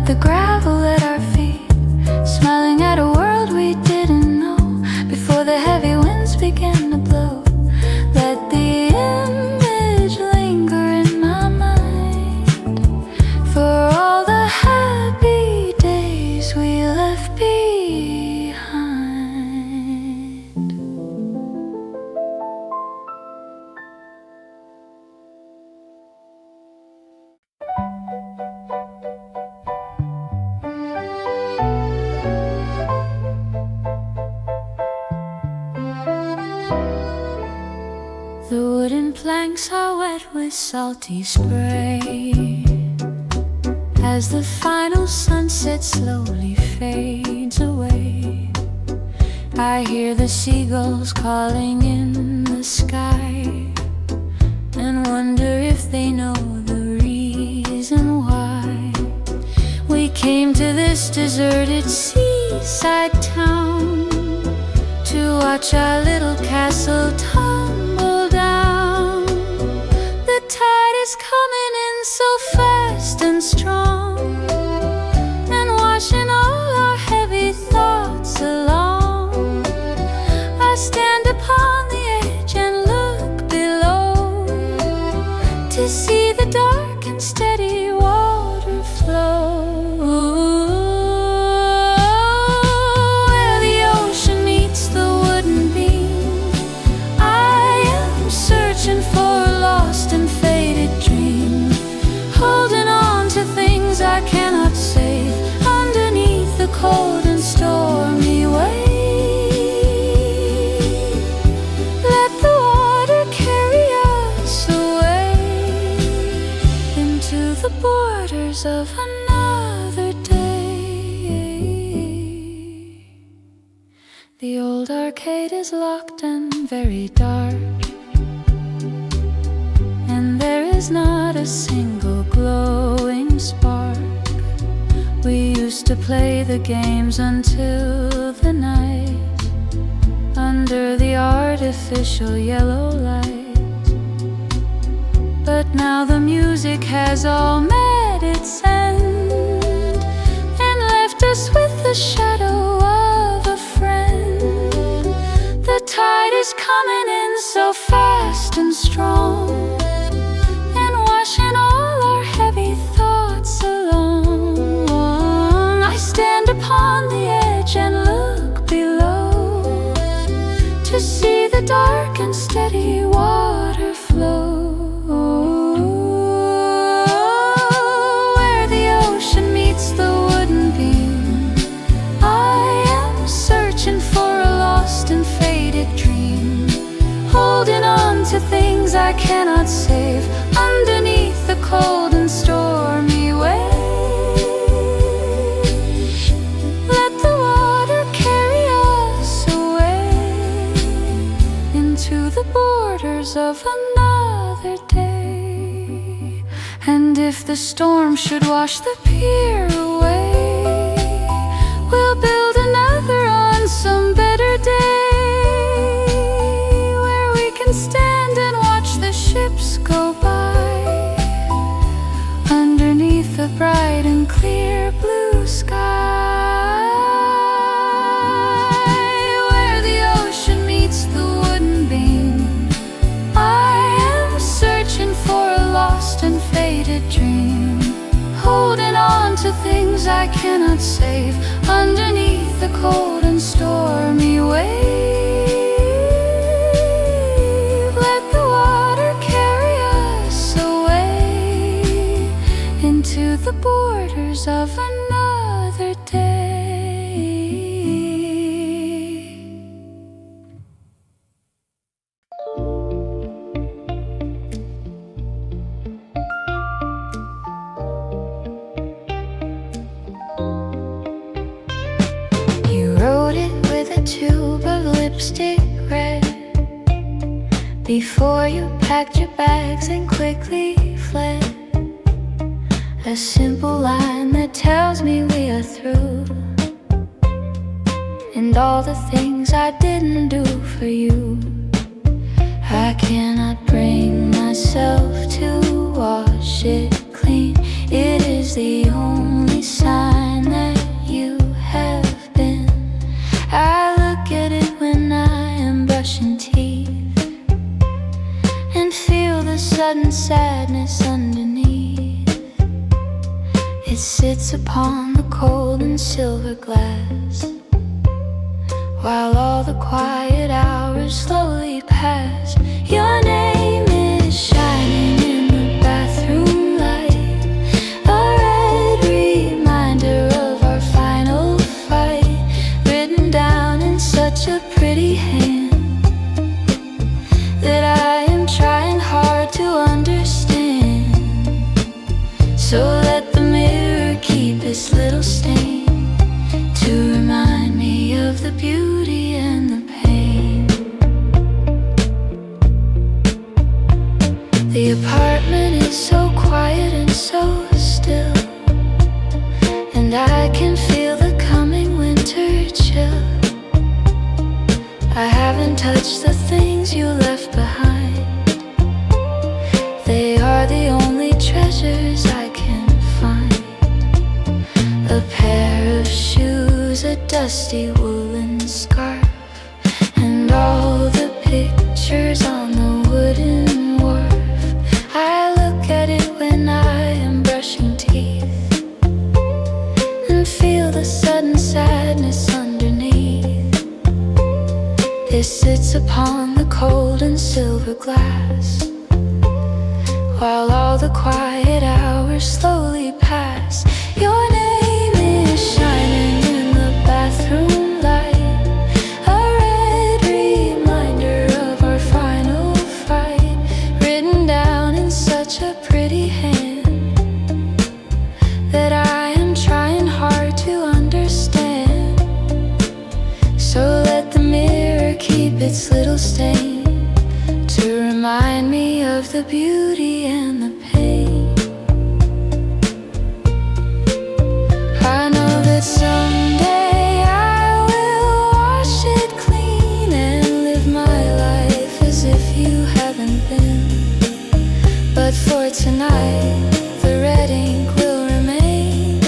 the gravel at our feet, smiling at a world we didn't know before the heavy winds began to blow. Let the image linger in my mind for all the happy days we left behind. The wooden planks are wet with salty spray as the final sunset slowly fades away. I hear the seagulls calling in the sky and wonder if they know the reason why we came to this deserted seaside town to watch our little castle tumble down. The tide is coming in so fast and strong and washing all our heavy thoughts along. I stand upon the edge and look below to see the dark and steady water flow. Where the ocean meets the wooden beam, I am searching for a lost and faded dream, holding on to things I cannot save underneath the cold and stormy wave. Let the water carry us away into the borders of another day. The old arcade is locked and very dark, and there is not a single glowing spark. We used to play the games until the night under the artificial yellow light, but now the music has all met its end and left us with the shadow of a friend. The tide is coming in so fast and strong and washing all our heavy thoughts along. I stand upon the edge and look below to see the dark and steady water flow. Where the ocean meets the wooden beam, I am searching for a lost and faded dream, holding on to things I cannot save underneath the cold and stormy wave. Let the water carry us away into the borders of another day. And if the storm should wash the pier away, we'll build another on some better day, where we can stand and watch the ships go by underneath the bright and clear blue sky. Where the ocean meets the wooden beam, I am searching for a lost and faded dream, holding on to things I cannot save underneath the cold and stormy wave. Let the water carry us away into the borders of another day. You wrote it with a tube of lipstick red before you packed your bags and quickly fled. A simple line that tells me we are through, and all the things I didn't do for you. I cannot bring myself to wash it clean. It is the only sign sadness underneath. It sits upon the cold and silver glass, while all the quiet hours slowly pass. Your name is shining in the bathroom light, a red reminder of our final fight, written down in such a pretty hand that I am trying hard to understand. So let the mirror keep its little stain to remind me of the beauty and the pain. The apartment is so quiet and so still, and I can feel the coming winter chill. I haven't touched the things you left behind. They are the only treasures I can find. A pair of shoes, a dusty woolen scarf, and all the pictures on the wooden wharf. I look at it when I am brushing teeth and feel the sudden sadness underneath. It sits upon the cold and silver glass, while all the quiet hours slowly pass. Your name is shining in the bathroom light, a red reminder of our final fight, written down in such a pretty hand that I am trying hard to understand. So let the mirror keep its little stain to remind me of the beauty and the pain. I know that someday I will wash it clean and live my life as if you haven't been. But for tonight, the red ink will remain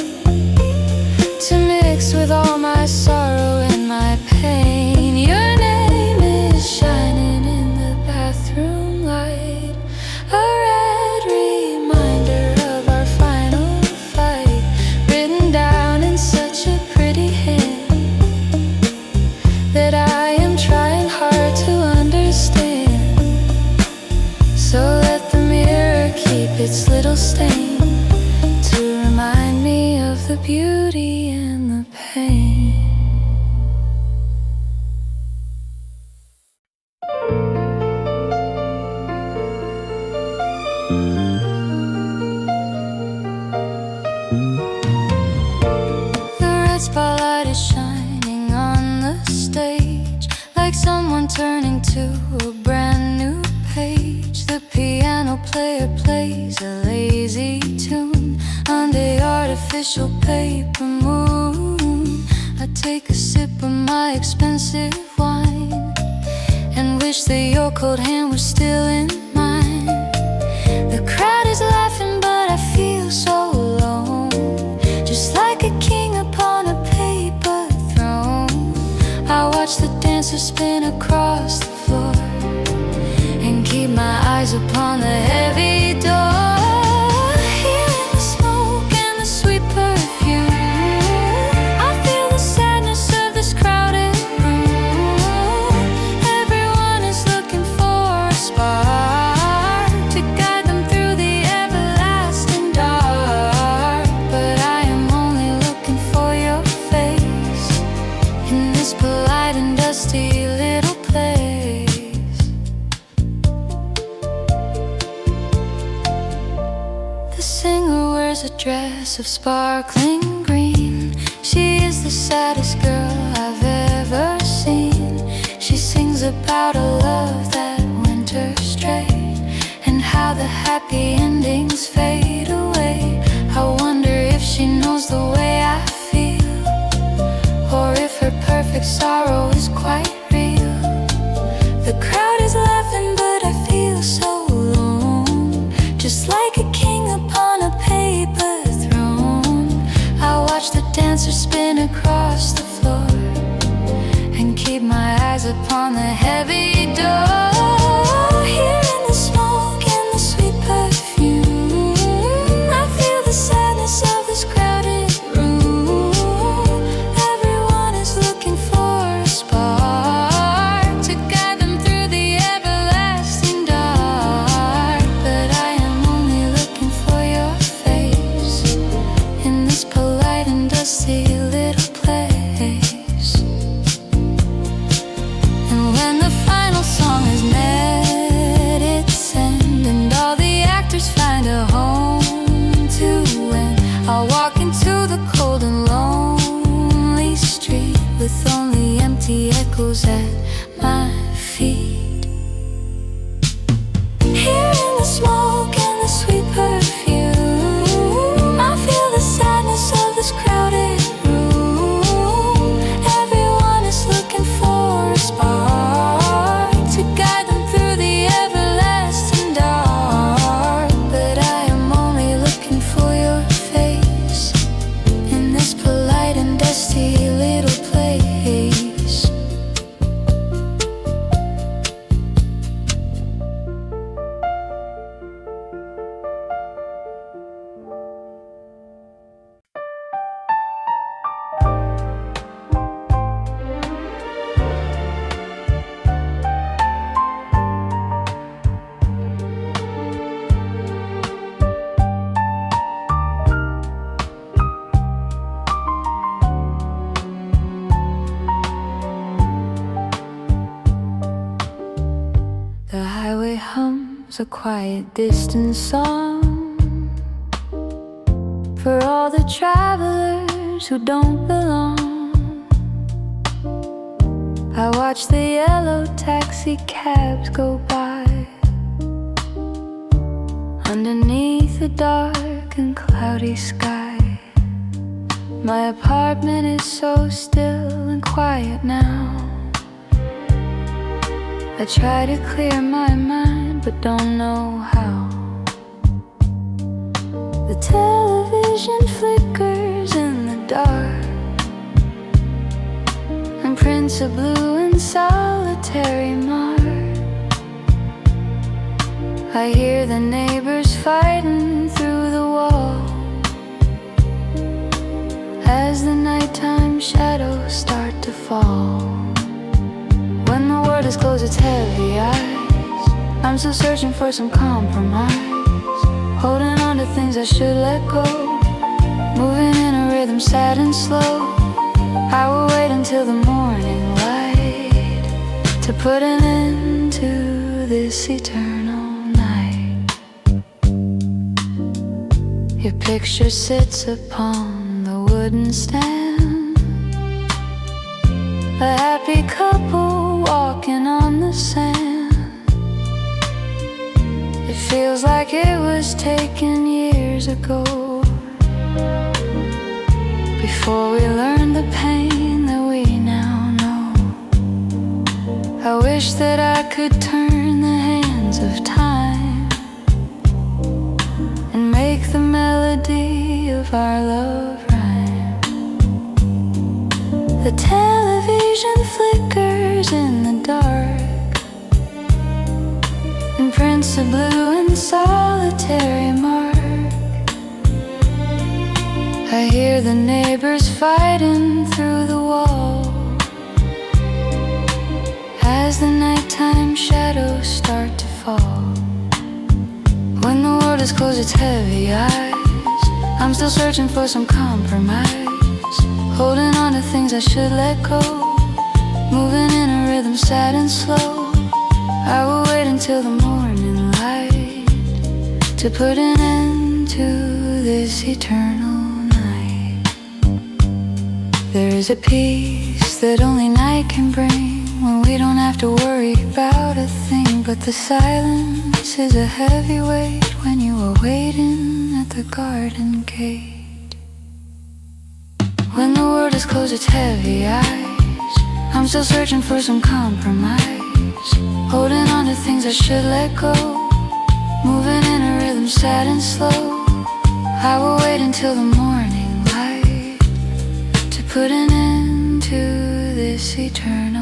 to mix with all my sorrow and my pain. Your name is shining in the bathroom light, a red reminder of our final fight, written down in such a pretty hand that I am trying hard to understand. So let the mirror keep its little stain to remind me of the beauty and the pain. The red spotlight is shining on the stage, like someone turning to a brand new page. The piano player plays a lazy tune on the artificial paper moon. I take a sip of my expensive wine and wish that your cold hand was still in mine. The crowd is laughing, but I feel so alone, just like a king upon a paper throne. I watch the dancers spin across the floor and keep my eyes upon the heavy door. Here in the smoke and the sweet perfume, I feel the sadness of this crowded room. Everyone is looking for a spark to guide them through the everlasting dark, but I am only looking for your face in this polite and dusty little place. The singer wears a dress of sparkling green. She is the saddest girl I've ever seen. She sings about a love that went astray and how the happy endings fade away. I wonder if she knows the way I feel, or if her perfect sorrow is quite real. The crowd is laughing, but I feel so alone, just like a king upon a paper throne. I watch the dancers spin across the floor and keep my eyes upon the heavy door. Here in the smoke and the sweet perfume, circles at my feet. Here in the smoke and the sweet perfume, I feel the sadness of this crowded room. Everyone is looking for a spark to guide them through the everlasting dark. But I am only looking for your face in this polite and dusty little place. The highway hums a quiet, distant song for all the travelers who don't belong. I watch the yellow taxi cabs go by underneath a dark and cloudy sky. My apartment is so still and quiet now. I try to clear my mind, but don't know how. The television flickers in the dark, and prints of blue and solitary mark. I hear the neighbors fighting through the wall as the nighttime shadows start to fall. When the world is closed, it's heavy eyes. I'm still searching for some compromise, holding on to things I should let go, moving in a rhythm sad and slow. I will wait until the morning light to put an end to this eternal night. Your picture sits upon the wooden stand, a happy couple walking on the sand. It feels like it was taken years ago, before we learned the pain that we now know. I wish that I could turn the hands of time and make the melody of our love rhyme. The television flickers in the dark, and prints of blue and solitary mark. I hear the neighbors fighting through the wall as the nighttime shadows start to fall. When the world is closed, it's heavy eyes. I'm still searching for some compromise, holding on to things I should let go, moving in a rhythm sad and slow. I will wait until the morning light to put an end to this eternal night. There is a peace that only night can bring, when we don't have to worry about a thing. But the silence is a heavy weight when you are waiting at the garden gate. When the world is closed, it's heavy eyes. I'm still searching for some compromise, holding on to things I should let go, moving in a rhythm sad and slow. I will wait until the morning light to put an end to this eternal